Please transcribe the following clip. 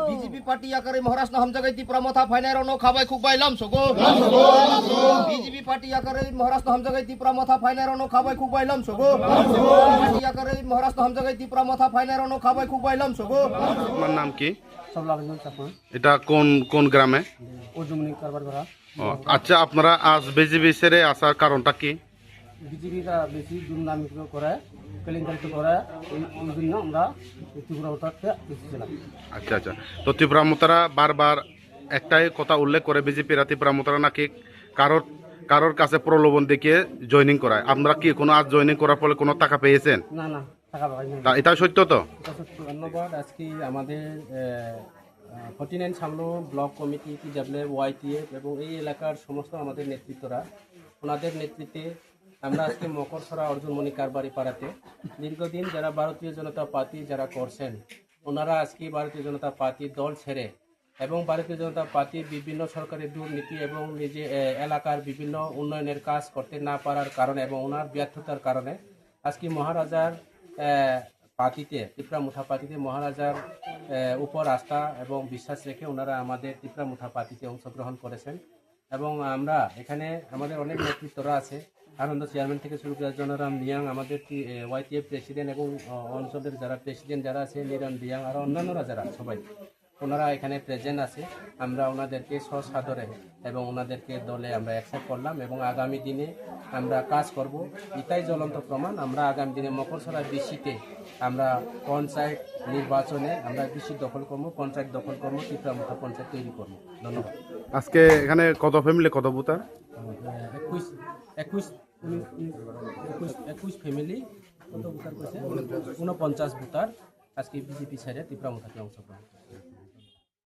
BJP party आकर महाराष्ट्र हम जगह ती प्रमथा फाइनार नो खाबाय खूब बायलाम सगो बीजेपी पार्टी आकर महाराष्ट्र हम जगह ती प्रमथा फाइनार नो खाबाय खूब बायलाम सगो पार्टी आकर महाराष्ट्र हम जगह ती प्रमथा फाइनार नो खाबाय खूब बायलाम सगो। তোমার নাম কি? সবলাগজন চাপা এটা কোন কোন গ্রামে? ওজুমনি কারবার করা। আচ্ছা, আপনারা আজ বিজেপি ছেড়ে আসার কারণটা কি? বিজেপিটা বেশি দুর্নামি করে কেলেঙ্কারি করে, এই জন্য আমরা ত্রিপুরাতে এসেছিলাম। আচ্ছা আচ্ছা, তো ত্রিপুরামতারা বারবার একটাই কথা উল্লেখ করে বিজেপিরা ত্রিপুরামতারা নাকি কারোর কারোর কাছে প্রলোভন দেখিয়ে জয়েনিং করায়। আপনারা কি কোনো আজ জয়েনিং করার ফলে কোনো টাকা পেয়েছেন? না না, টাকা পাইনি। এটা সত্য তো? ধন্যবাদ। আজকে আমাদের 49 সামলো ব্লক কমিটি TWF YTF এবং এই এলাকার সমস্ত আমাদের নেতৃত্বরা, ওনাদের নেতৃত্বে আমরা আজকে মকরসরা অর্জুনমণি কারবারি পাড়াতে দীর্ঘদিন যারা ভারতীয় জনতা পার্টি যারা করছেন, ওনারা আজকে ভারতীয় জনতা পার্টির দল ছেড়ে এবং ভারতীয় জনতা পার্টির বিভিন্ন সরকারি দুর্নীতি এবং নিজে এলাকার বিভিন্ন উন্নয়নের কাজ করতে না পারার কারণে এবং ওনার ব্যর্থতার কারণে আজকে মহারাজার পার্টিতে, ত্রিপুরা মুঠা পার্টিতে মহারাজার উপর আস্থা এবং বিশ্বাস রেখে ওনারা আমাদের ত্রিপুরা মুঠা পার্টিতে অংশগ্রহণ করেছেন। এবং আমরা এখানে আমাদের অনেক নেতৃত্বরা আছে, আনন্দ চেয়ারম্যান থেকে শুরু করে জনরাম রিয়াং, আমাদের YTF প্রেসিডেন্ট এবং অঞ্চলের যারা প্রেসিডেন্ট যারা আছে নিরন রিয়াং, আর অন্যান্যরা যারা সবাই ওনারা এখানে প্রেজেন্ট আছে। আমরা ওনাদেরকে সসাদরে এবং ওনাদেরকে দলে আমরা অ্যাকসেপ্ট করলাম এবং আগামী দিনে আমরা কাজ করব। এটাই জ্বলন্ত প্রমাণ। আমরা আগামী দিনে মকরসরা বিসিতে আমরা পঞ্চায়েত নির্বাচনে আমরা বিসি দখল করবো, পঞ্চায়েত দখল করবো, ত্রিপুরা মুঠা পঞ্চায়েত তৈরি করবো। ধন্যবাদ। আজকে এখানে কত ফ্যামিলি, কত ভোটার? 21 ফ্যামিলি, কত ভোটার করছে? 49 ভোটার আজকে বিজেপি ছেড়ে ত্রিপুরা মুঠাতে অংশগ্রহণ করছে।